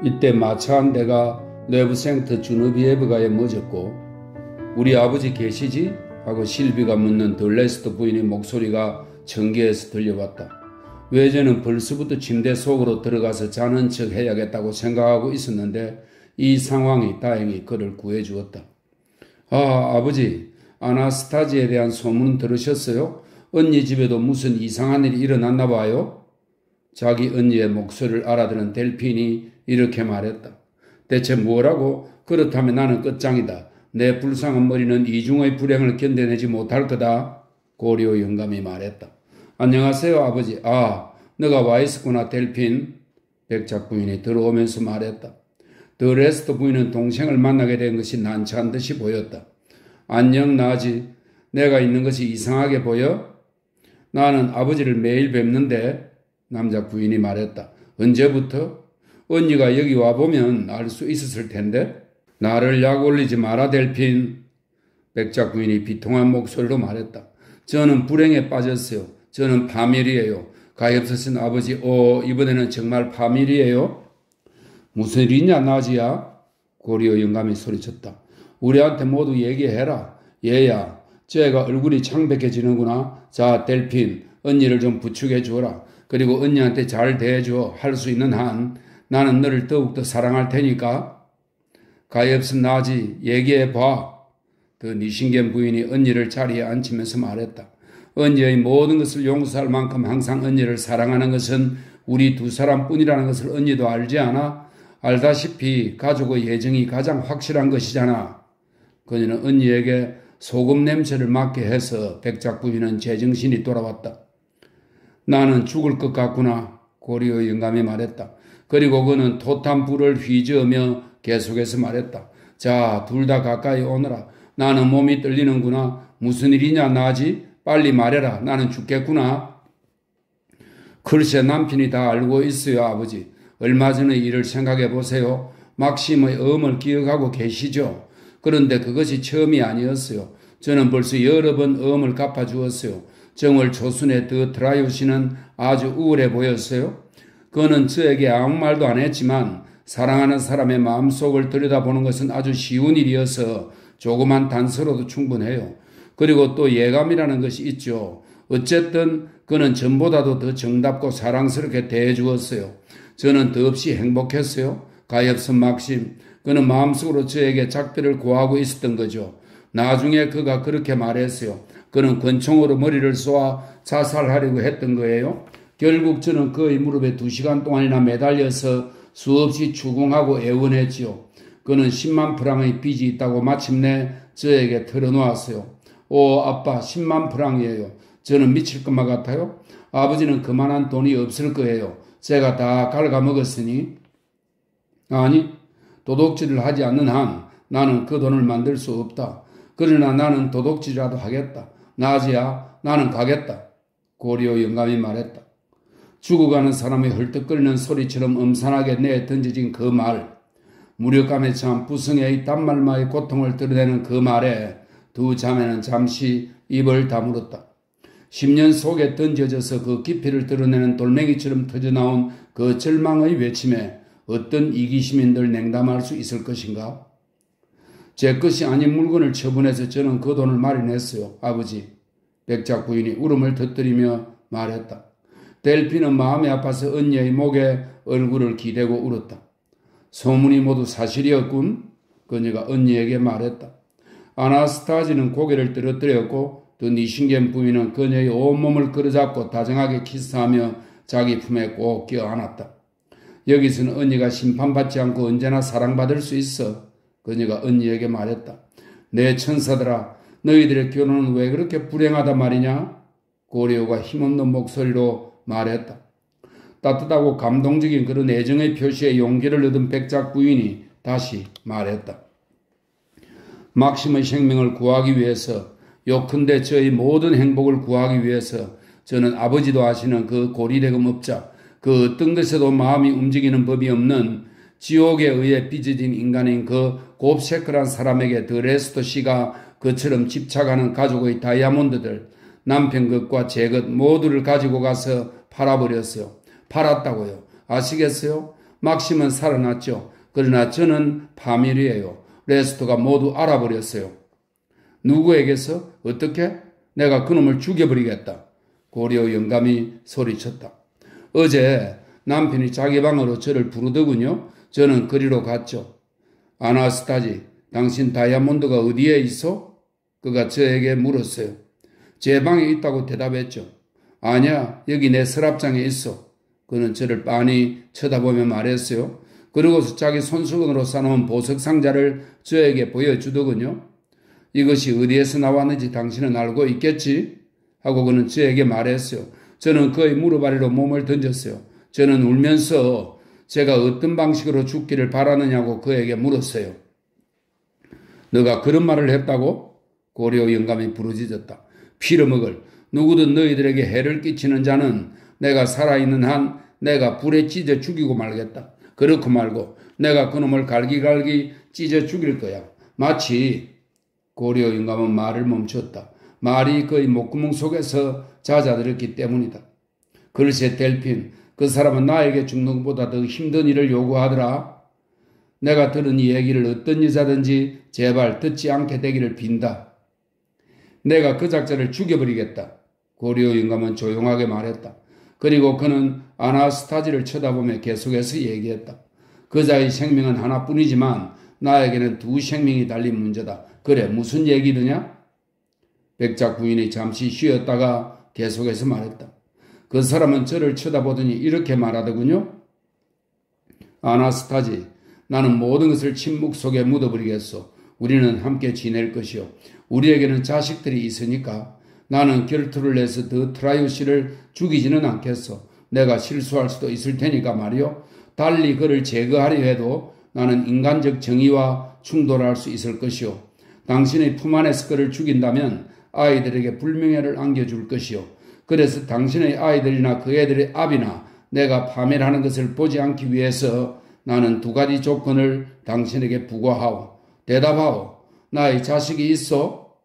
이때 마차 한 대가 르브생트 주너비에브가에 멎었고 우리 아버지 계시지? 하고 실비가 묻는 들레스트 부인의 목소리가 전개에서 들려왔다. 외제는 벌써부터 침대 속으로 들어가서 자는 척 해야겠다고 생각하고 있었는데 이 상황이 다행히 그를 구해주었다. 아, 아버지, 아나스타지에 대한 소문 들으셨어요? 언니 집에도 무슨 이상한 일이 일어났나 봐요? 자기 언니의 목소리를 알아들은 델핀이 이렇게 말했다. 대체 뭐라고? 그렇다면 나는 끝장이다. 내 불쌍한 머리는 이중의 불행을 견뎌내지 못할 거다. 고리오 영감이 말했다. 안녕하세요, 아버지. 아, 너가 와 있었구나, 델핀. 백작 부인이 들어오면서 말했다. 더 레스트 부인은 동생을 만나게 된 것이 난처한 듯이 보였다. 안녕, 나지. 내가 있는 것이 이상하게 보여? 나는 아버지를 매일 뵙는데, 남자 부인이 말했다. 언제부터? 언니가 여기 와보면 알 수 있었을 텐데. 나를 약 올리지 마라, 델핀. 백작 부인이 비통한 목소리로 말했다. 저는 불행에 빠졌어요. 저는 파밀이에요. 가엾으신 아버지, 이번에는 정말 파밀이에요? 무슨 일이냐, 나지야? 고리오 영감이 소리쳤다. 우리한테 모두 얘기해라. 얘야, 쟤가 얼굴이 창백해지는구나. 자, 델핀, 언니를 좀 부축해 주어라. 그리고 언니한테 잘 대해줘. 할 수 있는 한 나는 너를 더욱더 사랑할 테니까. 가엾은 나지, 얘기해봐. 더 니신겐 부인이 언니를 자리에 앉히면서 말했다. 언니의 모든 것을 용서할 만큼 항상 언니를 사랑하는 것은 우리 두 사람뿐이라는 것을 언니도 알지 않아? 알다시피 가족의 예정이 가장 확실한 것이잖아. 그녀는 언니에게 소금 냄새를 맡게 해서 백작 부인은 제정신이 돌아왔다. 나는 죽을 것 같구나. 고리오 영감이 말했다. 그리고 그는 토탄 불을 휘저으며 계속해서 말했다. 자, 둘 다 가까이 오너라. 나는 몸이 떨리는구나. 무슨 일이냐, 나지? 빨리 말해라. 나는 죽겠구나. 글쎄, 남편이 다 알고 있어요, 아버지. 얼마 전의 일을 생각해 보세요. 막심의 엄을 기억하고 계시죠? 그런데 그것이 처음이 아니었어요. 저는 벌써 여러 번 엄을 갚아주었어요. 정월 초순에 더 트라이오 씨는 아주 우울해 보였어요. 그는 저에게 아무 말도 안 했지만 사랑하는 사람의 마음속을 들여다보는 것은 아주 쉬운 일이어서 조그만 단서로도 충분해요. 그리고 또 예감이라는 것이 있죠. 어쨌든 그는 전보다도 더 정답고 사랑스럽게 대해주었어요. 저는 더없이 행복했어요. 가엾은 막심. 그는 마음속으로 저에게 작별을 구하고 있었던 거죠. 나중에 그가 그렇게 말했어요. 그는 권총으로 머리를 쏘아 자살하려고 했던 거예요. 결국 저는 그의 무릎에 2시간 동안이나 매달려서 수없이 추궁하고 애원했지요. 그는 10만 프랑의 빚이 있다고 마침내 저에게 털어놓았어요. 오, 아빠, 10만 프랑이에요. 저는 미칠 것만 같아요. 아버지는 그만한 돈이 없을 거예요. 제가 다 갉아먹었으니. 아니, 도둑질을 하지 않는 한 나는 그 돈을 만들 수 없다. 그러나 나는 도둑질이라도 하겠다. 나지야, 나는 가겠다. 고리오 영감이 말했다. 죽어가는 사람의 헐떡거리는 소리처럼 음산하게 내어 던져진 그 말, 무력감에 찬 부성의 단말마의 고통을 드러내는 그 말에 두 자매는 잠시 입을 다물었다. 10년 속에 던져져서 그 깊이를 드러내는 돌멩이처럼 터져나온 그 절망의 외침에 어떤 이기심인들 냉담할 수 있을 것인가? 제 것이 아닌 물건을 처분해서 저는 그 돈을 마련했어요, 아버지. 백작 부인이 울음을 터뜨리며 말했다. 델핀은 마음이 아파서 언니의 목에 얼굴을 기대고 울었다. 소문이 모두 사실이었군. 그녀가 언니에게 말했다. 아나스타지는 고개를 떨어뜨렸고 또 니신겐 부인은 그녀의 온몸을 끌어잡고 다정하게 키스하며 자기 품에 꼭 껴안았다. 여기서는 언니가 심판받지 않고 언제나 사랑받을 수 있어. 그녀가 언니에게 말했다. 내 천사들아, 너희들의 결혼은 왜 그렇게 불행하단 말이냐? 고리오가 힘없는 목소리로 말했다. 따뜻하고 감동적인 그런 애정의 표시에 용기를 얻은 백작 부인이 다시 말했다. 막심의 생명을 구하기 위해서, 요컨대 저의 모든 행복을 구하기 위해서 저는 아버지도 아시는 그 고리대금업자, 그 어떤 것에도 마음이 움직이는 법이 없는 지옥에 의해 빚어진 인간인 그 곱새클한 사람에게 드레스토 씨가 그처럼 집착하는 가족의 다이아몬드들, 남편 것과 제 것 모두를 가지고 가서 팔아버렸어요. 팔았다고요. 아시겠어요? 막심은 살아났죠. 그러나 저는 파멸이에요. 레스토가 모두 알아버렸어요. 누구에게서? 어떻게? 내가 그놈을 죽여버리겠다. 고려 영감이 소리쳤다. 어제 남편이 자기 방으로 저를 부르더군요. 저는 그리로 갔죠. 아나스타지, 당신 다이아몬드가 어디에 있어? 그가 저에게 물었어요. 제 방에 있다고 대답했죠. 아니야, 여기 내 서랍장에 있어. 그는 저를 빤히 쳐다보며 말했어요. 그러고서 자기 손수건으로 싸놓은 보석 상자를 저에게 보여주더군요. 이것이 어디에서 나왔는지 당신은 알고 있겠지? 하고 그는 저에게 말했어요. 저는 그의 무릎 아래로 몸을 던졌어요. 저는 울면서 제가 어떤 방식으로 죽기를 바라느냐고 그에게 물었어요. 너가 그런 말을 했다고? 고려 영감이 부르짖었다. 피려먹을 누구든 너희들에게 해를 끼치는 자는 내가 살아있는 한 내가 불에 찢어 죽이고 말겠다. 그렇고 말고 내가 그놈을 갈기갈기 찢어 죽일 거야. 마치 고려 영감은 말을 멈췄다. 말이 그의 목구멍 속에서 잦아들었기 때문이다. 글쎄 델핀, 그 사람은 나에게 죽는 것보다 더 힘든 일을 요구하더라. 내가 들은 이 얘기를 어떤 여자든지 제발 듣지 않게 되기를 빈다. 내가 그 작자를 죽여버리겠다. 고려 영감은 조용하게 말했다. 그리고 그는 아나스타지를 쳐다보며 계속해서 얘기했다. 그자의 생명은 하나뿐이지만 나에게는 두 생명이 달린 문제다. 그래, 무슨 얘기드냐? 백작 부인이 잠시 쉬었다가 계속해서 말했다. 그 사람은 저를 쳐다보더니 이렇게 말하더군요. 아나스타지, 나는 모든 것을 침묵 속에 묻어버리겠소. 우리는 함께 지낼 것이요. 우리에게는 자식들이 있으니까 나는 결투를 내서 더 트라이오 씨를 죽이지는 않겠소. 내가 실수할 수도 있을 테니까 말이요. 달리 그를 제거하려 해도 나는 인간적 정의와 충돌할 수 있을 것이요. 당신의 품 안에서 그를 죽인다면 아이들에게 불명예를 안겨줄 것이요. 그래서 당신의 아이들이나 그 애들의 아비나 내가 파멸하는 것을 보지 않기 위해서 나는 두 가지 조건을 당신에게 부과하오. 대답하오. 나의 자식이 있어?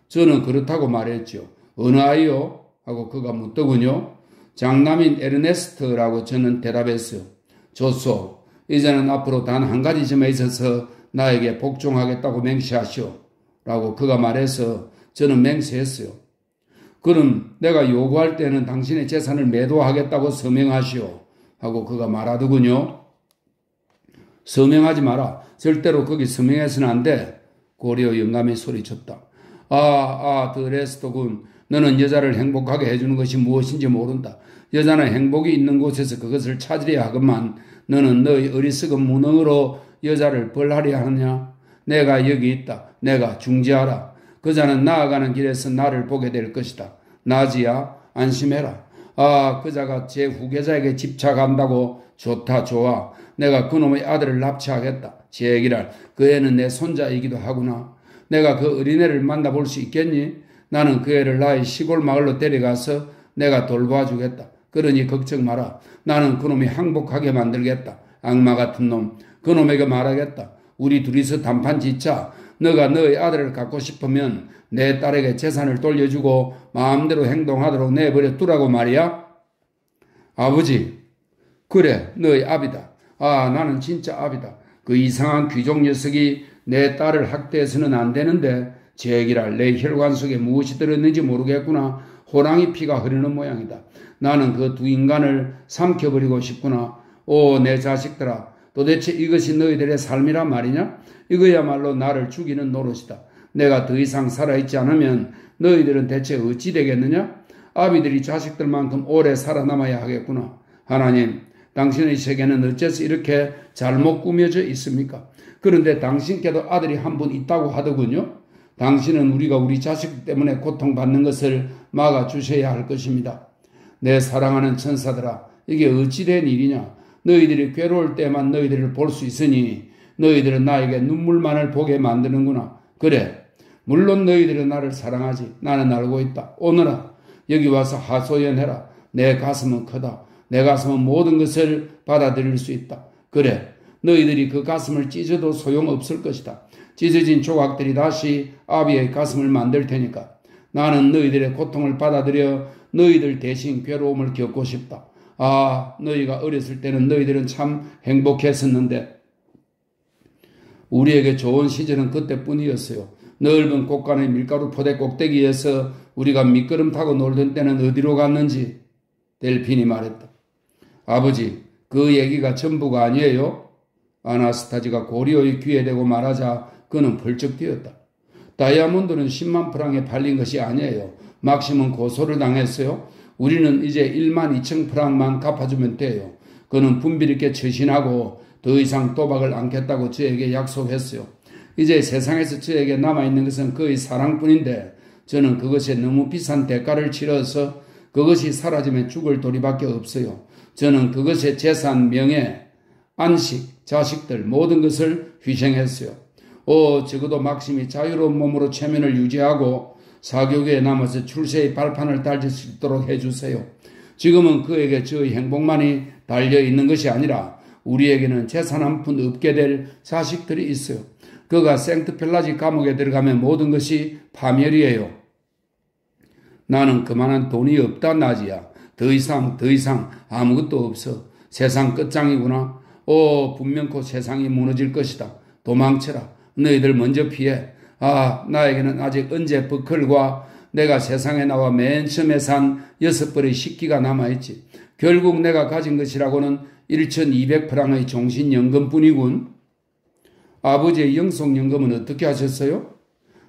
저는 그렇다고 말했죠. 어느 아이요? 하고 그가 묻더군요. 장남인 에르네스트라고 저는 대답했어요. 좋소. 이제는 앞으로 단 한 가지 점에 있어서 나에게 복종하겠다고 맹세하시오. 라고 그가 말해서 저는 맹세했어요. 그럼 내가 요구할 때는 당신의 재산을 매도하겠다고 서명하시오. 하고 그가 말하더군요. 서명하지 마라. 절대로 거기 서명해서는 안 돼. 고려 영감이 소리쳤다. 드레스토군. 너는 여자를 행복하게 해주는 것이 무엇인지 모른다. 여자는 행복이 있는 곳에서 그것을 찾으려 하건만 너는 너의 어리석은 무능으로 여자를 벌하려 하느냐? 내가 여기 있다. 내가 중지하라. 그자는 나아가는 길에서 나를 보게 될 것이다. 나지야, 안심해라. 그자가 제 후계자에게 집착한다고? 좋다, 좋아. 내가 그놈의 아들을 납치하겠다. 제기랄, 그 애는 내 손자이기도 하구나. 내가 그 어린애를 만나볼 수 있겠니? 나는 그 애를 나의 시골 마을로 데려가서 내가 돌봐주겠다. 그러니 걱정 마라. 나는 그놈이 항복하게 만들겠다. 악마 같은 놈. 그놈에게 말하겠다. 우리 둘이서 단판 짓자. 너가 너의 아들을 갖고 싶으면 내 딸에게 재산을 돌려주고 마음대로 행동하도록 내버려 두라고 말이야. 아버지, 그래, 너의 아비다. 나는 진짜 아비다. 그 이상한 귀족 녀석이 내 딸을 학대해서는 안 되는데 제기랄, 내 혈관 속에 무엇이 들었는지 모르겠구나. 호랑이 피가 흐르는 모양이다. 나는 그 두 인간을 삼켜버리고 싶구나. 내 자식들아, 도대체 이것이 너희들의 삶이란 말이냐? 이거야말로 나를 죽이는 노릇이다. 내가 더 이상 살아있지 않으면 너희들은 대체 어찌 되겠느냐? 아비들이 자식들만큼 오래 살아남아야 하겠구나. 하나님, 당신의 세계는 어째서 이렇게 잘못 꾸며져 있습니까? 그런데 당신께도 아들이 한 분 있다고 하더군요. 당신은 우리가 우리 자식 때문에 고통받는 것을 막아주셔야 할 것입니다. 내 사랑하는 천사들아, 이게 어찌된 일이냐? 너희들이 괴로울 때만 너희들을 볼 수 있으니 너희들은 나에게 눈물만을 보게 만드는구나. 그래, 물론 너희들은 나를 사랑하지. 나는 알고 있다. 오너라, 여기 와서 하소연해라. 내 가슴은 크다. 내 가슴은 모든 것을 받아들일 수 있다. 그래, 너희들이 그 가슴을 찢어도 소용없을 것이다. 찢어진 조각들이 다시 아비의 가슴을 만들 테니까. 나는 너희들의 고통을 받아들여 너희들 대신 괴로움을 겪고 싶다. 아, 너희가 어렸을 때는 너희들은 참 행복했었는데 우리에게 좋은 시절은 그때뿐이었어요. 넓은 곳간의 밀가루 포대 꼭대기에서 우리가 미끄럼 타고 놀던 때는 어디로 갔는지 델핀이 말했다. 아버지, 그 얘기가 전부가 아니에요? 아나스타지가 고리오의 귀에 대고 말하자 그는 펄쩍 뛰었다. 다이아몬드는 10만 프랑에 팔린 것이 아니에요. 막심은 고소를 당했어요. 우리는 이제 1만 2천 프랑만 갚아주면 돼요. 그는 분별 있게 처신하고 더 이상 도박을 않겠다고 저에게 약속했어요. 이제 세상에서 저에게 남아있는 것은 그의 사랑뿐인데 저는 그것에 너무 비싼 대가를 치러서 그것이 사라지면 죽을 도리밖에 없어요. 저는 그것의 재산, 명예, 안식, 자식들 모든 것을 희생했어요. 적어도 막심이 자유로운 몸으로 체면을 유지하고 사교계에 남아서 출세의 발판을 달질 수 있도록 해주세요. 지금은 그에게 저의 행복만이 달려있는 것이 아니라 우리에게는 재산 한 푼 없게 될 자식들이 있어요. 그가 생트펠라지 감옥에 들어가면 모든 것이 파멸이에요. 나는 그만한 돈이 없다, 나지야. 더 이상 아무것도 없어. 세상 끝장이구나. 분명코 세상이 무너질 것이다. 도망쳐라. 너희들 먼저 피해. 나에게는 아직 언제 버클과 내가 세상에 나와 맨 처음에 산 6벌의 식기가 남아있지. 결국 내가 가진 것이라고는 1200프랑의 종신연금뿐이군. 아버지의 영속연금은 어떻게 하셨어요?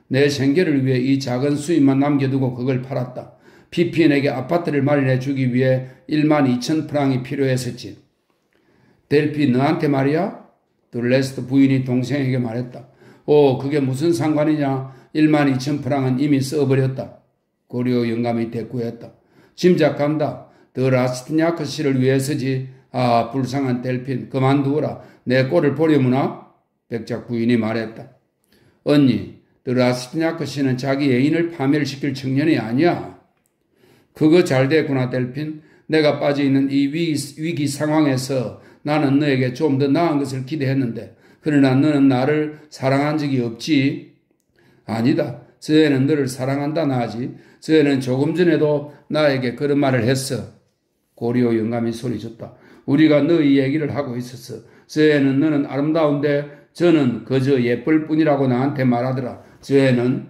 내 생계를 위해 이 작은 수입만 남겨두고 그걸 팔았다. 피피엔에게 아파트를 마련해 주기 위해 1만 2천 프랑이 필요했었지. 델피, 너한테 말이야? 둘레스트 부인이 동생에게 말했다. 그게 무슨 상관이냐? 1만 2천 프랑은 이미 써버렸다. 고리오 영감이 대꾸했다. 짐작간다. 더 라스트냐크 씨를 위해서지. 불쌍한 델핀, 그만두어라. 내 꼴을 보려무나? 백작 부인이 말했다. 언니, 더 라스트냐크 씨는 자기 애인을 파멸시킬 청년이 아니야. 그거 잘 됐구나, 델핀. 내가 빠져있는 이 위기 상황에서 나는 너에게 좀 더 나은 것을 기대했는데 그러나 너는 나를 사랑한 적이 없지. 아니다. 저 애는 너를 사랑한다 나지. 저 애는 조금 전에도 나에게 그런 말을 했어. 고리오 영감이 소리쳤다. 우리가 너희 얘기를 하고 있었어. 저 애는 너는 아름다운데 저는 그저 예쁠 뿐이라고 나한테 말하더라. 저 애는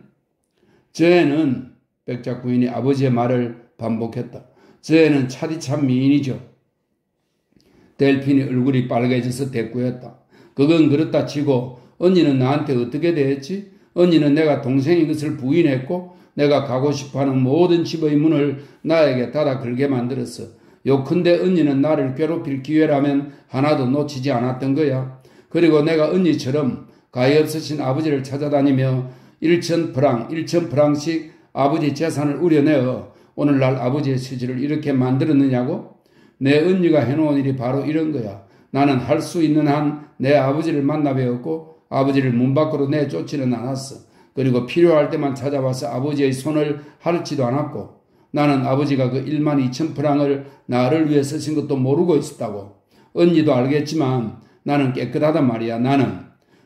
백작 부인이 아버지의 말을 반복했다. 저 애는 차디찬 미인이죠. 델핀이 얼굴이 빨개져서 대꾸했다. 그건 그렇다 치고 언니는 나한테 어떻게 대했지? 언니는 내가 동생인 것을 부인했고 내가 가고 싶어하는 모든 집의 문을 나에게 닫아 걸게 만들었어. 요컨대 언니는 나를 괴롭힐 기회라면 하나도 놓치지 않았던 거야. 그리고 내가 언니처럼 가엾으신 아버지를 찾아다니며 1,000프랑씩 아버지 재산을 우려내어 오늘날 아버지의 처지를 이렇게 만들었느냐고? 내 언니가 해놓은 일이 바로 이런 거야. 나는 할 수 있는 한 내 아버지를 만나 배웠고 아버지를 문 밖으로 내쫓지는 않았어. 그리고 필요할 때만 찾아와서 아버지의 손을 핥지도 않았고 나는 아버지가 그 1만 2천 프랑을 나를 위해 쓰신 것도 모르고 있었다고. 언니도 알겠지만 나는 깨끗하단 말이야. 나는.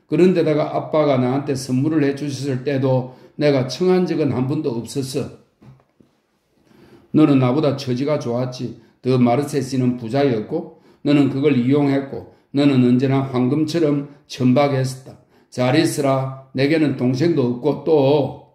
그런데다가 아빠가 나한테 선물을 해주셨을 때도 내가 청한 적은 한 번도 없었어. 너는 나보다 처지가 좋았지. 더 마르세스는 부자였고 너는 그걸 이용했고 너는 언제나 황금처럼 천박했었다. 잘 있으라. 내게는 동생도 없고 또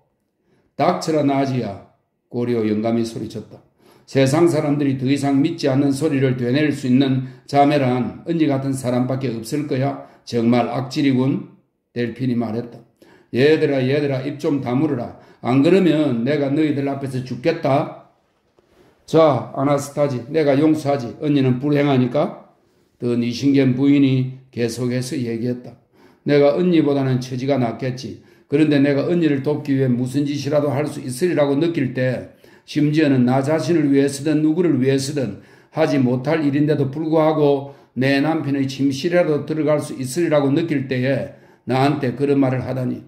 닥쳐라 나지야. 고리오 영감이 소리쳤다. 세상 사람들이 더 이상 믿지 않는 소리를 되낼 수 있는 자매란 언니 같은 사람밖에 없을 거야. 정말 악질이군. 델핀이 말했다. 얘들아 입 좀 다물어라. 안 그러면 내가 너희들 앞에서 죽겠다. 자, 아나스타지, 내가 용서하지. 언니는 불행하니까. 더 니신겐 부인이 계속해서 얘기했다. 내가 언니보다는 처지가 낫겠지. 그런데 내가 언니를 돕기 위해 무슨 짓이라도 할 수 있으리라고 느낄 때, 심지어는 나 자신을 위해서든 누구를 위해서든 하지 못할 일인데도 불구하고 내 남편의 침실이라도 들어갈 수 있으리라고 느낄 때에 나한테 그런 말을 하다니.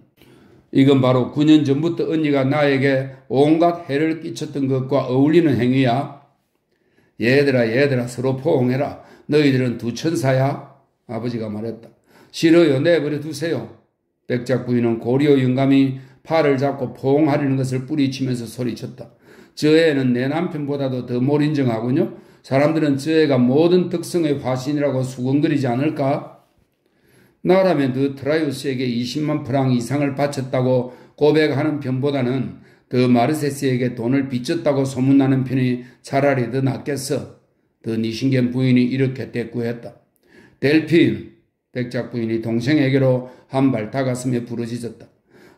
이건 바로 9년 전부터 언니가 나에게 온갖 해를 끼쳤던 것과 어울리는 행위야. 얘들아 서로 포옹해라. 너희들은 두 천사야. 아버지가 말했다. 싫어요. 내버려 두세요. 백작 부인은 고리오 영감이 팔을 잡고 포옹하려는 것을 뿌리치면서 소리쳤다. 저 애는 내 남편보다도 더 몰인정하군요. 사람들은 저 애가 모든 특성의 화신이라고 수군거리지 않을까? 나라면 그 트라이우스에게 20만 프랑 이상을 바쳤다고 고백하는 편보다는 더 마르세스에게 돈을 빚졌다고 소문나는 편이 차라리 더 낫겠어. 더 니신겐 부인이 이렇게 대꾸했다. 델핀, 백작 부인이 동생에게로 한 발 다가서며 부르짖었다.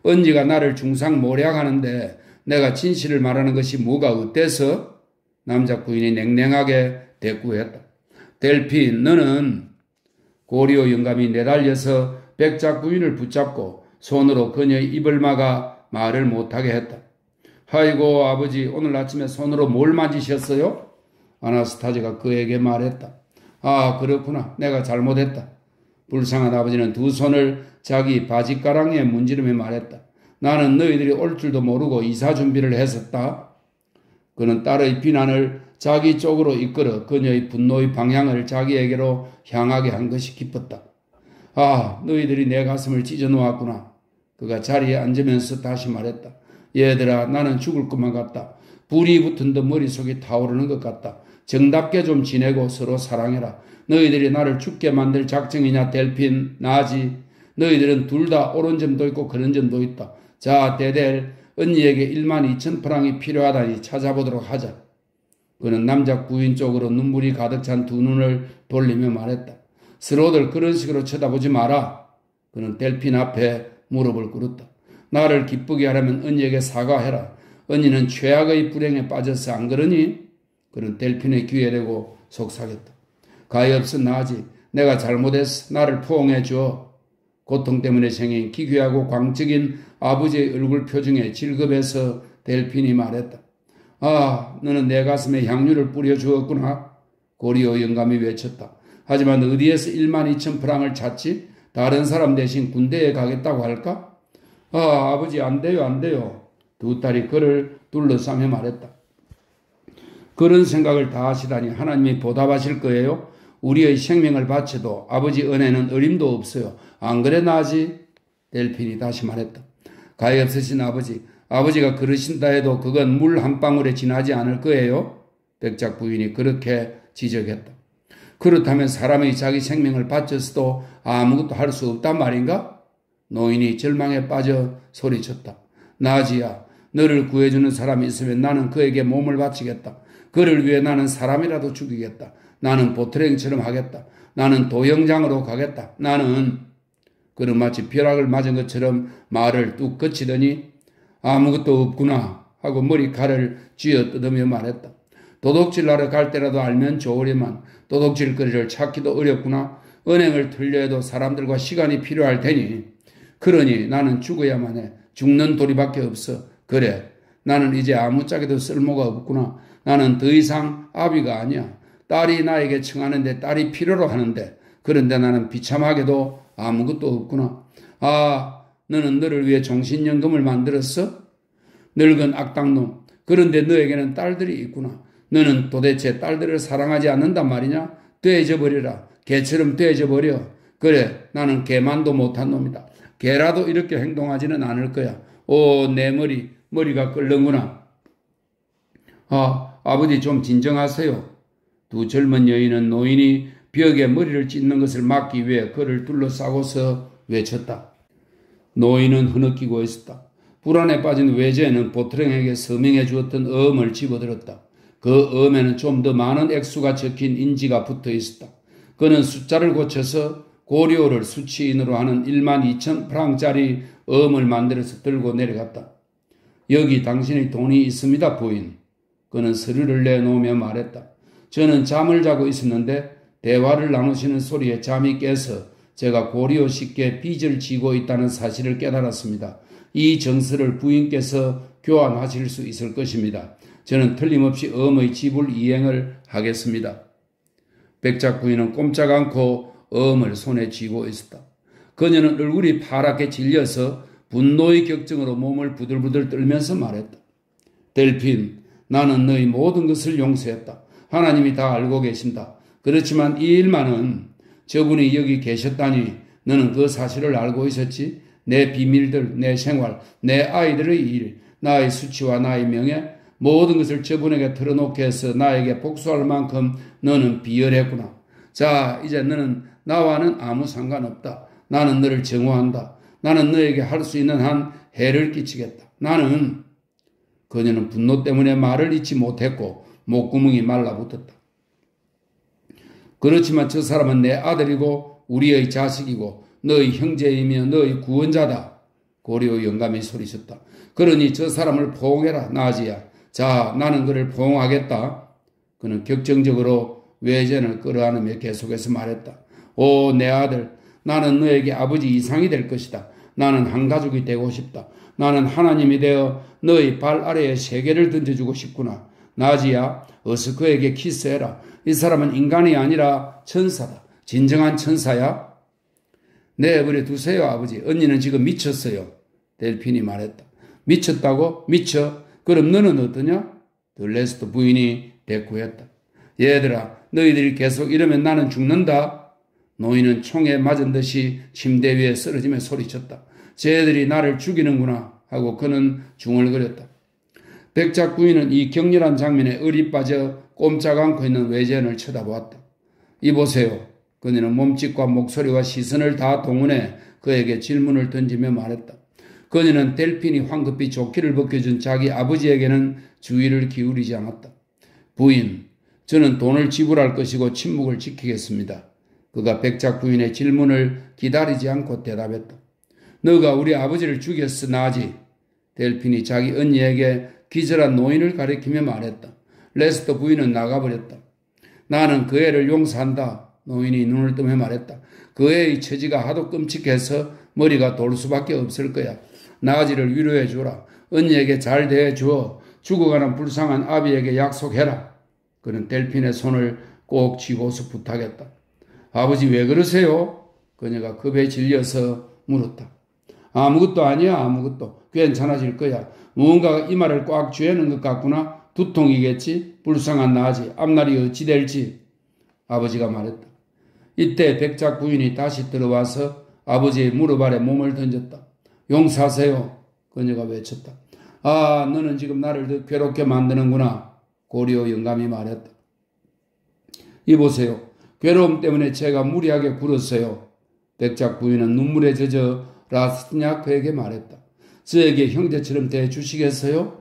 언니가 나를 중상모략하는데 내가 진실을 말하는 것이 뭐가 어때서? 남작 부인이 냉랭하게 대꾸했다. 델핀, 너는 고리오 영감이 내달려서 백작 부인을 붙잡고 손으로 그녀의 입을 막아 말을 못하게 했다. 아이고 아버지, 오늘 아침에 손으로 뭘 만지셨어요? 아나스타즈가 그에게 말했다. 아, 그렇구나. 내가 잘못했다. 불쌍한 아버지는 두 손을 자기 바지가랑이에 문지르며 말했다. 나는 너희들이 올 줄도 모르고 이사 준비를 했었다. 그는 딸의 비난을 자기 쪽으로 이끌어 그녀의 분노의 방향을 자기에게로 향하게 한 것이 기뻤다. 아, 너희들이 내 가슴을 찢어놓았구나. 그가 자리에 앉으면서 다시 말했다. 얘들아, 나는 죽을 것만 같다. 불이 붙은 듯 머릿속이 타오르는 것 같다. 정답게 좀 지내고 서로 사랑해라. 너희들이 나를 죽게 만들 작정이냐, 델핀, 나지. 너희들은 둘 다 옳은 점도 있고 그런 점도 있다. 자, 데델, 언니에게 12,000프랑이 필요하다니 찾아보도록 하자. 그는 남자 부인 쪽으로 눈물이 가득 찬 두 눈을 돌리며 말했다. 서로들 그런 식으로 쳐다보지 마라. 그는 델핀 앞에 무릎을 꿇었다. 나를 기쁘게 하려면 언니에게 사과해라. 언니는 최악의 불행에 빠져서 안 그러니? 그는 델핀의 귀에 대고 속삭였다. 가엾어 나지. 내가 잘못했어. 나를 포옹해 줘. 고통 때문에 생긴 기괴하고 광적인 아버지의 얼굴 표정에 질겁해서 델핀이 말했다. 아, 너는 내 가슴에 향유를 뿌려주었구나. 고리오 영감이 외쳤다. 하지만 어디에서 12,000프랑을 찾지? 다른 사람 대신 군대에 가겠다고 할까? 아, 아버지 안 돼요, 안 돼요. 두 딸이 그를 둘러싸며 말했다. 그런 생각을 다 하시다니 하나님이 보답하실 거예요? 우리의 생명을 바쳐도 아버지 은혜는 어림도 없어요. 안 그래 나지? 델핀이 다시 말했다. 가히 없으신 아버지, 아버지가 그러신다 해도 그건 물 한 방울에 지나지 않을 거예요? 백작 부인이 그렇게 지적했다. 그렇다면 사람이 자기 생명을 바쳐서도 아무것도 할 수 없단 말인가? 노인이 절망에 빠져 소리쳤다. 나지야, 너를 구해주는 사람이 있으면 나는 그에게 몸을 바치겠다. 그를 위해 나는 사람이라도 죽이겠다. 나는 보트랭처럼 하겠다. 나는 도영장으로 가겠다. 나는 그는 마치 벼락을 맞은 것처럼 말을 뚝 그치더니 아무것도 없구나 하고 머리칼을 쥐어뜯으며 말했다. 도둑질하러 갈 때라도 알면 좋으리만 도둑질거리를 찾기도 어렵구나. 은행을 털려 해도 사람들과 시간이 필요할 테니. 그러니 나는 죽어야만 해. 죽는 도리밖에 없어. 그래, 나는 이제 아무짝에도 쓸모가 없구나. 나는 더 이상 아비가 아니야. 딸이 나에게 청하는데 딸이 필요로 하는데 그런데 나는 비참하게도 아무것도 없구나. 아, 너는 너를 위해 종신연금을 만들었어? 늙은 악당놈. 그런데 너에게는 딸들이 있구나. 너는 도대체 딸들을 사랑하지 않는단 말이냐? 돼져버려라. 개처럼 돼져버려. 그래, 나는 개만도 못한 놈이다. 개라도 이렇게 행동하지는 않을 거야. 오, 내 머리가 끓는구나. 아, 아버지 좀 진정하세요. 두 젊은 여인은 노인이 벽에 머리를 찢는 것을 막기 위해 그를 둘러싸고서 외쳤다. 노인은 흐느끼고 있었다. 불안에 빠진 외제는 보트랭에게 서명해 주었던 어음을 집어들었다. 그 어음에는 좀 더 많은 액수가 적힌 인지가 붙어 있었다. 그는 숫자를 고쳐서 고려를 수치인으로 하는 12,000프랑짜리 어음을 만들어서 들고 내려갔다. 여기 당신의 돈이 있습니다, 부인. 그는 서류를 내놓으며 말했다. 저는 잠을 자고 있었는데 대화를 나누시는 소리에 잠이 깨서 제가 고리오 씨께 빚을 지고 있다는 사실을 깨달았습니다. 이 정서를 부인께서 교환하실 수 있을 것입니다. 저는 틀림없이 어음의 지불 이행을 하겠습니다. 백작 부인은 꼼짝 않고 어음을 손에 쥐고 있었다. 그녀는 얼굴이 파랗게 질려서 분노의 격정으로 몸을 부들부들 떨면서 말했다. 델핀, 나는 너희 모든 것을 용서했다. 하나님이 다 알고 계신다. 그렇지만 이 일만은 저분이 여기 계셨다니 너는 그 사실을 알고 있었지? 내 비밀들, 내 생활, 내 아이들의 일, 나의 수치와 나의 명예, 모든 것을 저분에게 털어놓게 해서 나에게 복수할 만큼 너는 비열했구나. 자, 이제 너는 나와는 아무 상관없다. 나는 너를 정오한다. 나는 너에게 할 수 있는 한 해를 끼치겠다. 나는 그녀는 분노 때문에 말을 잇지 못했고 목구멍이 말라붙었다. 그렇지만 저 사람은 내 아들이고 우리의 자식이고 너의 형제이며 너의 구원자다. 고리오 영감이 소리쳤다. 그러니 저 사람을 포옹해라, 나지야. 자, 나는 그를 포옹하겠다. 그는 격정적으로 외전을 끌어안으며 계속해서 말했다. 오, 내 아들, 나는 너에게 아버지 이상이 될 것이다. 나는 한 가족이 되고 싶다. 나는 하나님이 되어 너의 발 아래에 세계를 던져주고 싶구나. 나지야, 어서 그에게 키스해라. 이 사람은 인간이 아니라 천사다. 진정한 천사야. 내버려 두세요, 아버지. 언니는 지금 미쳤어요. 델핀이 말했다. 미쳤다고? 미쳐? 그럼 너는 어떠냐? 들레스도 부인이 대꾸했다. 얘들아, 너희들이 계속 이러면 나는 죽는다. 노인은 총에 맞은 듯이 침대 위에 쓰러지며 소리쳤다. 쟤들이 나를 죽이는구나 하고 그는 중얼거렸다. 백작 부인은 이 격렬한 장면에 의리 빠져 꼼짝 않고 있는 외제인을 쳐다보았다. 이보세요. 그녀는 몸짓과 목소리와 시선을 다 동원해 그에게 질문을 던지며 말했다. 그녀는 델핀이 황급히 조끼를 벗겨준 자기 아버지에게는 주의를 기울이지 않았다. 부인, 저는 돈을 지불할 것이고 침묵을 지키겠습니다. 그가 백작 부인의 질문을 기다리지 않고 대답했다. 너가 우리 아버지를 죽였어, 나지. 델핀이 자기 언니에게 기절한 노인을 가리키며 말했다. 레스터 부인은 나가버렸다. 나는 그 애를 용서한다. 노인이 눈을 뜨며 말했다. 그 애의 처지가 하도 끔찍해서 머리가 돌 수밖에 없을 거야. 나지를 위로해 주라. 언니에게 잘 대해주어 죽어가는 불쌍한 아비에게 약속해라. 그는 델핀의 손을 꼭 쥐고서 부탁했다. 아버지 왜 그러세요? 그녀가 급에 질려서 물었다. 아무것도 아니야, 아무것도. 괜찮아질 거야. 무언가가 이마를 꽉 쥐어는 것 같구나. 두통이겠지? 불쌍한 나지. 앞날이 어찌 될지. 아버지가 말했다. 이때 백작 부인이 다시 들어와서 아버지의 무릎 아래 몸을 던졌다. 용서하세요. 그녀가 외쳤다. 아, 너는 지금 나를 더 괴롭게 만드는구나. 고리오 영감이 말했다. 이보세요. 괴로움 때문에 제가 무리하게 굴었어요. 백작 부인은 눈물에 젖어 라스냐크에게 말했다. 저에게 형제처럼 대해주시겠어요?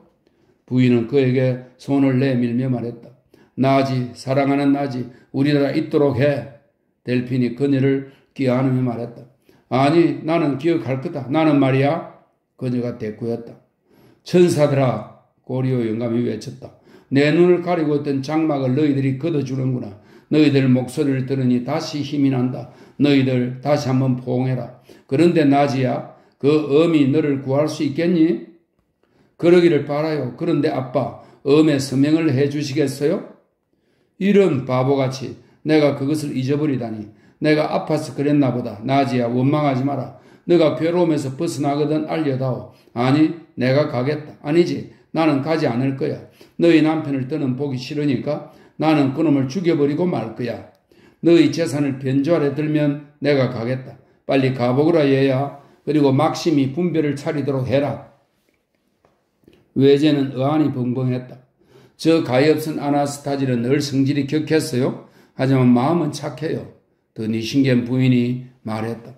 부인은 그에게 손을 내밀며 말했다. 나지, 사랑하는 나지, 우리나라 있도록 해. 델핀이 그녀를 끼어안으며 말했다. 아니, 나는 기억할 거다. 나는 말이야. 그녀가 대꾸했다. 천사들아, 고리오 영감이 외쳤다. 내 눈을 가리고 있던 장막을 너희들이 걷어주는구나. 너희들 목소리를 들으니 다시 힘이 난다. 너희들 다시 한번 포옹해라. 그런데 나지야, 그 엄이 너를 구할 수 있겠니? 그러기를 바라요. 그런데 아빠, 엄의 서명을 해주시겠어요? 이런 바보같이 내가 그것을 잊어버리다니. 내가 아파서 그랬나 보다. 나지야, 원망하지 마라. 너가 괴로움에서 벗어나거든 알려다오. 아니, 내가 가겠다. 아니지, 나는 가지 않을 거야. 너희 남편을 더는 보기 싫으니까 나는 그놈을 죽여버리고 말 거야. 너희 재산을 변조 아래 들면 내가 가겠다. 빨리 가보거라 얘야. 그리고 막심이 분별을 차리도록 해라. 외제는 의안이 벙벙했다. 저 가엾은 아나스타지는 늘 성질이 격했어요. 하지만 마음은 착해요. 더 니신겐 부인이 말했다.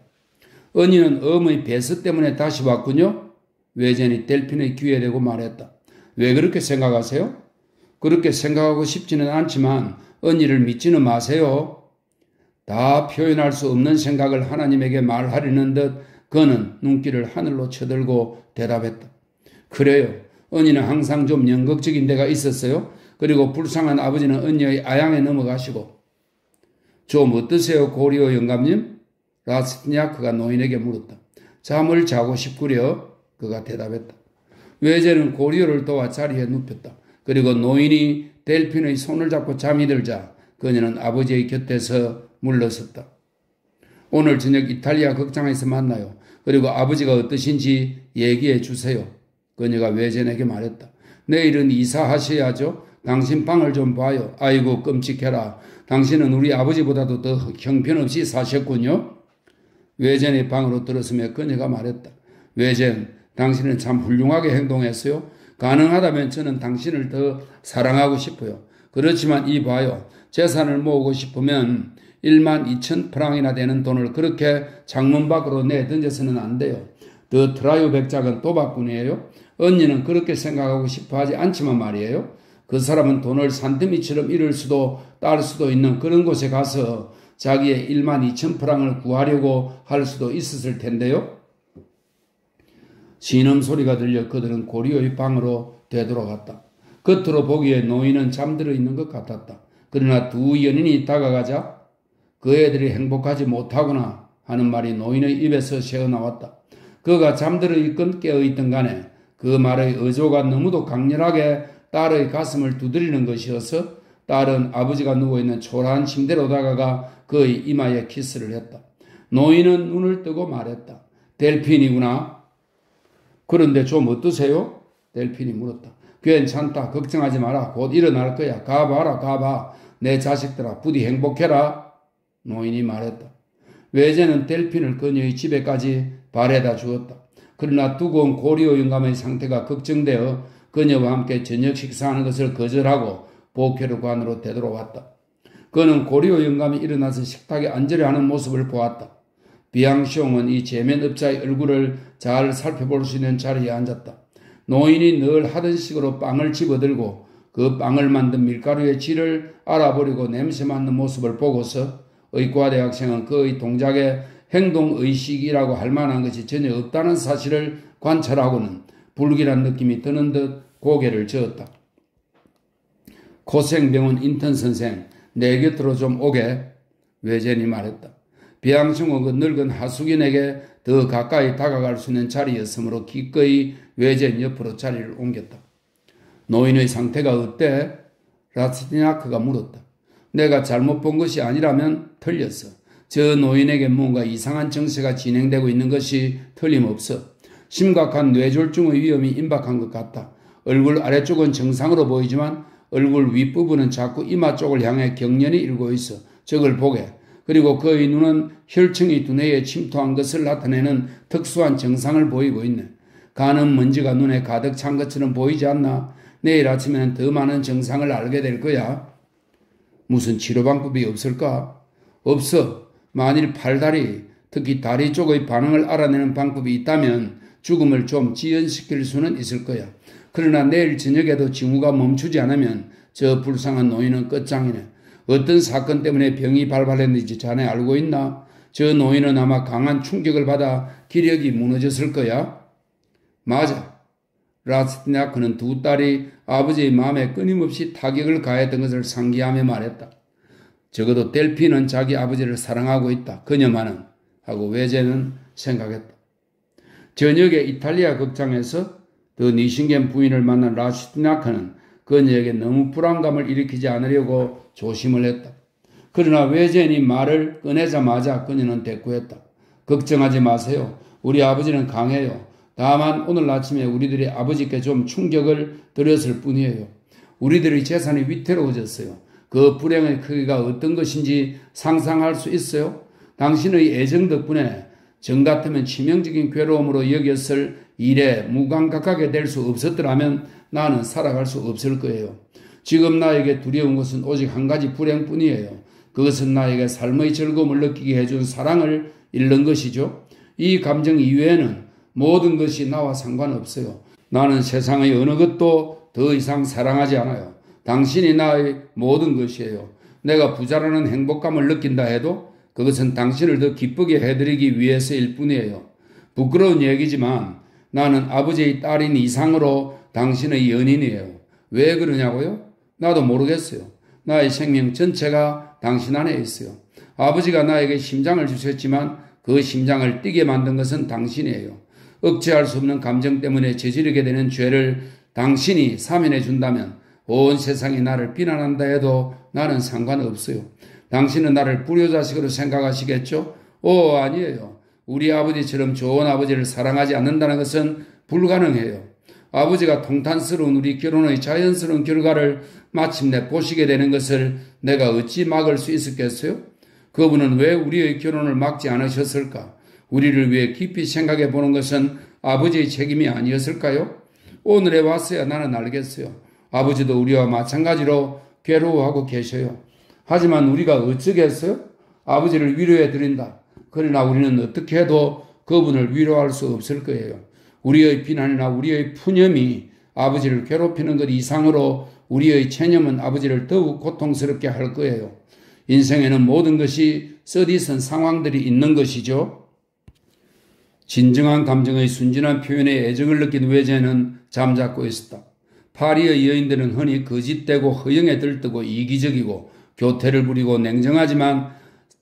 언니는 엄의 배스 때문에 다시 왔군요. 외제는 델핀의 귀에 대고 말했다. 왜 그렇게 생각하세요? 그렇게 생각하고 싶지는 않지만 언니를 믿지는 마세요. 다 표현할 수 없는 생각을 하나님에게 말하려는 듯 그는 눈길을 하늘로 쳐들고 대답했다. 그래요. 언니는 항상 좀 연극적인 데가 있었어요. 그리고 불쌍한 아버지는 언니의 아양에 넘어가시고. 좀 어떠세요, 고리오 영감님? 라스냐크가 노인에게 물었다. 잠을 자고 싶구려. 그가 대답했다. 외제는 고리오를 도와 자리에 눕혔다. 그리고 노인이 델핀의 손을 잡고 잠이 들자 그녀는 아버지의 곁에서 물러섰다. 오늘 저녁 이탈리아 극장에서 만나요. 그리고 아버지가 어떠신지 얘기해 주세요. 그녀가 외제에게 말했다. 내일은 이사하셔야죠. 당신 방을 좀 봐요. 아이고 끔찍해라. 당신은 우리 아버지보다도 더 형편없이 사셨군요. 외젠의 방으로 들어서며 그녀가 말했다. 외젠, 당신은 참 훌륭하게 행동했어요. 가능하다면 저는 당신을 더 사랑하고 싶어요. 그렇지만 이 봐요. 재산을 모으고 싶으면 12,000프랑이나 되는 돈을 그렇게 창문 밖으로 내던져서는 안 돼요. 더 트라이오 백작은 도박꾼이에요. 언니는 그렇게 생각하고 싶어 하지 않지만 말이에요. 그 사람은 돈을 산더미처럼 잃을 수도 딸 수도 있는 그런 곳에 가서 자기의 12,000프랑을 구하려고 할 수도 있었을 텐데요. 신음소리가 들려 그들은 고리오의 방으로 되돌아갔다. 겉으로 보기에 노인은 잠들어 있는 것 같았다. 그러나 두 연인이 다가가자 그 애들이 행복하지 못하구나 하는 말이 노인의 입에서 새어나왔다. 그가 잠들어 있건 깨어있던 간에 그 말의 어조가 너무도 강렬하게 딸의 가슴을 두드리는 것이어서 딸은 아버지가 누워있는 초라한 침대로 다가가 그의 이마에 키스를 했다. 노인은 눈을 뜨고 말했다. 델핀이구나. 그런데 좀 어떠세요? 델핀이 물었다. 괜찮다. 걱정하지 마라. 곧 일어날 거야. 가봐라. 가봐. 내 자식들아 부디 행복해라. 노인이 말했다. 외제는 델핀을 그녀의 집에까지 바래다 주었다. 그러나 두고온 고리오 영감의 상태가 걱정되어 그녀와 함께 저녁 식사하는 것을 거절하고 보케르관으로 되돌아왔다. 그는 고리오 영감이 일어나서 식탁에 앉으려 하는 모습을 보았다. 비앙숑은 이 제면업자의 얼굴을 잘 살펴볼 수 있는 자리에 앉았다. 노인이 늘 하던 식으로 빵을 집어들고 그 빵을 만든 밀가루의 질을 알아버리고 냄새 맡는 모습을 보고서 의과대학생은 그의 동작에 행동의식이라고 할 만한 것이 전혀 없다는 사실을 관찰하고는 불길한 느낌이 드는 듯 고개를 저었다. 고생병원 인턴 선생, 내 곁으로 좀 오게. 외젠이 말했다. 비앙숑은 그 늙은 하숙인에게 더 가까이 다가갈 수 있는 자리였으므로 기꺼이 외젠 옆으로 자리를 옮겼다. 노인의 상태가 어때? 라스티나크가 물었다. 내가 잘못 본 것이 아니라면 틀렸어. 저 노인에게 뭔가 이상한 증세가 진행되고 있는 것이 틀림없어. 심각한 뇌졸중의 위험이 임박한 것 같다. 얼굴 아래쪽은 정상으로 보이지만 얼굴 윗부분은 자꾸 이마 쪽을 향해 경련이 일고 있어. 저걸 보게. 그리고 그의 눈은 혈청이 두뇌에 침투한 것을 나타내는 특수한 증상을 보이고 있네. 가는 먼지가 눈에 가득 찬 것처럼 보이지 않나? 내일 아침에는 더 많은 증상을 알게 될 거야. 무슨 치료 방법이 없을까? 없어. 만일 팔다리, 특히 다리 쪽의 반응을 알아내는 방법이 있다면 죽음을 좀 지연시킬 수는 있을 거야. 그러나 내일 저녁에도 징후가 멈추지 않으면 저 불쌍한 노인은 끝장이네. 어떤 사건 때문에 병이 발발했는지 자네 알고 있나? 저 노인은 아마 강한 충격을 받아 기력이 무너졌을 거야. 맞아. 라스티나크는 두 딸이 아버지의 마음에 끊임없이 타격을 가했던 것을 상기하며 말했다. 적어도 델핀은 자기 아버지를 사랑하고 있다. 그녀만은. 하고 외제는 생각했다. 저녁에 이탈리아 극장에서 더 니싱겐 부인을 만난 라스티나크는 그녀에게 너무 불안감을 일으키지 않으려고 조심을 했다. 그러나 외제인이 말을 꺼내자마자 그녀는 대꾸했다. 걱정하지 마세요. 우리 아버지는 강해요. 다만 오늘 아침에 우리들이 아버지께 좀 충격을 드렸을 뿐이에요. 우리들의 재산이 위태로워졌어요. 그 불행의 크기가 어떤 것인지 상상할 수 있어요? 당신의 애정 덕분에 정 같으면 치명적인 괴로움으로 여겼을 일에 무감각하게 될 수 없었더라면 나는 살아갈 수 없을 거예요. 지금 나에게 두려운 것은 오직 한 가지 불행뿐이에요. 그것은 나에게 삶의 즐거움을 느끼게 해준 사랑을 잃는 것이죠. 이 감정 이외에는 모든 것이 나와 상관없어요. 나는 세상의 어느 것도 더 이상 사랑하지 않아요. 당신이 나의 모든 것이에요. 내가 부자라는 행복감을 느낀다 해도 그것은 당신을 더 기쁘게 해드리기 위해서일 뿐이에요. 부끄러운 얘기지만 나는 아버지의 딸인 이상으로 당신의 연인이에요. 왜 그러냐고요? 나도 모르겠어요. 나의 생명 전체가 당신 안에 있어요. 아버지가 나에게 심장을 주셨지만 그 심장을 뛰게 만든 것은 당신이에요. 억제할 수 없는 감정 때문에 저지르게 되는 죄를 당신이 사면해 준다면 온 세상이 나를 비난한다 해도 나는 상관없어요. 당신은 나를 불효자식으로 생각하시겠죠? 아니에요. 우리 아버지처럼 좋은 아버지를 사랑하지 않는다는 것은 불가능해요. 아버지가 통탄스러운 우리 결혼의 자연스러운 결과를 마침내 보시게 되는 것을 내가 어찌 막을 수 있었겠어요? 그분은 왜 우리의 결혼을 막지 않으셨을까? 우리를 위해 깊이 생각해 보는 것은 아버지의 책임이 아니었을까요? 오늘에 왔어야 나는 알겠어요. 아버지도 우리와 마찬가지로 괴로워하고 계셔요. 하지만 우리가 어쩌겠어요? 아버지를 위로해 드린다. 그러나 우리는 어떻게 해도 그분을 위로할 수 없을 거예요. 우리의 비난이나 우리의 푸념이 아버지를 괴롭히는 것 이상으로 우리의 체념은 아버지를 더욱 고통스럽게 할 거예요. 인생에는 모든 것이 쓰디쓴 상황들이 있는 것이죠. 진정한 감정의 순진한 표현에 애정을 느낀 외제는 잠자코 있었다. 파리의 여인들은 흔히 거짓되고 허영에 들뜨고 이기적이고 교태를 부리고 냉정하지만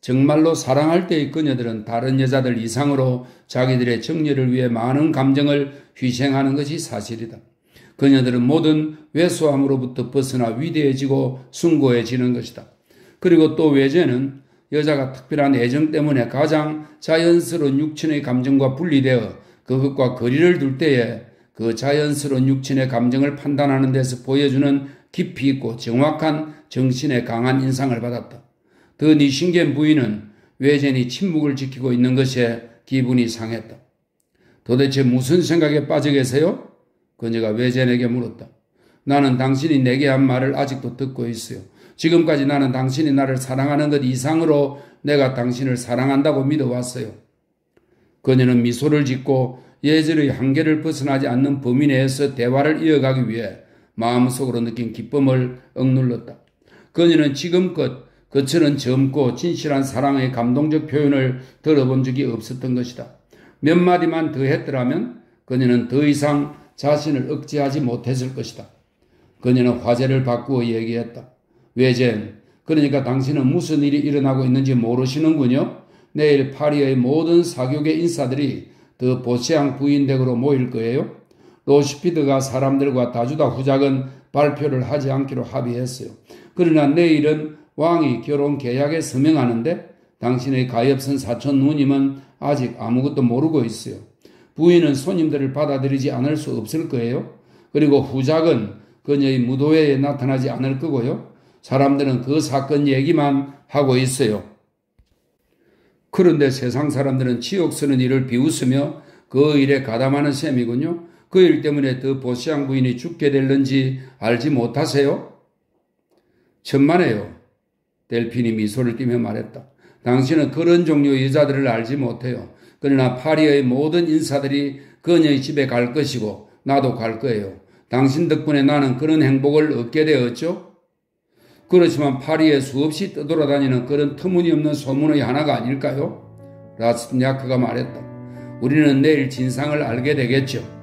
정말로 사랑할 때의 그녀들은 다른 여자들 이상으로 자기들의 정열을 위해 많은 감정을 희생하는 것이 사실이다. 그녀들은 모든 왜소함으로부터 벗어나 위대해지고 숭고해지는 것이다. 그리고 또 외제는 여자가 특별한 애정 때문에 가장 자연스러운 육친의 감정과 분리되어 그것과 거리를 둘 때에 그 자연스러운 육친의 감정을 판단하는 데서 보여주는 깊이 있고 정확한 정신의 강한 인상을 받았다. 더 니신겐 부인은 외제니 침묵을 지키고 있는 것에 기분이 상했다. 도대체 무슨 생각에 빠져 계세요? 그녀가 외제에게 물었다. 나는 당신이 내게 한 말을 아직도 듣고 있어요. 지금까지 나는 당신이 나를 사랑하는 것 이상으로 내가 당신을 사랑한다고 믿어왔어요. 그녀는 미소를 짓고 예절의 한계를 벗어나지 않는 범위 내에서 대화를 이어가기 위해 마음속으로 느낀 기쁨을 억눌렀다. 그녀는 지금껏 그처럼 젊고 진실한 사랑의 감동적 표현을 들어본 적이 없었던 것이다. 몇 마디만 더 했더라면 그녀는 더 이상 자신을 억제하지 못했을 것이다. 그녀는 화제를 바꾸어 얘기했다. 외젠, 그러니까 당신은 무슨 일이 일어나고 있는지 모르시는군요. 내일 파리의 모든 사교계 인사들이 더 보시앙 부인댁으로 모일 거예요. 로시피드가 사람들과 다주다 후작은 발표를 하지 않기로 합의했어요. 그러나 내일은 왕이 결혼 계약에 서명하는데 당신의 가엾은 사촌 누님은 아직 아무것도 모르고 있어요. 부인은 손님들을 받아들이지 않을 수 없을 거예요. 그리고 후작은 그녀의 무도회에 나타나지 않을 거고요. 사람들은 그 사건 얘기만 하고 있어요. 그런데 세상 사람들은 치욕스러운 일을 비웃으며 그 일에 가담하는 셈이군요. 그 일 때문에 더 보시앙 부인이 죽게 될는지 알지 못하세요? 천만에요. 델핀이 미소를 띠며 말했다. 당신은 그런 종류의 여자들을 알지 못해요. 그러나 파리의 모든 인사들이 그녀의 집에 갈 것이고 나도 갈 거예요. 당신 덕분에 나는 그런 행복을 얻게 되었죠. 그렇지만 파리에 수없이 떠돌아다니는 그런 터무니없는 소문의 하나가 아닐까요? 라스냐크가 말했다. 우리는 내일 진상을 알게 되겠죠.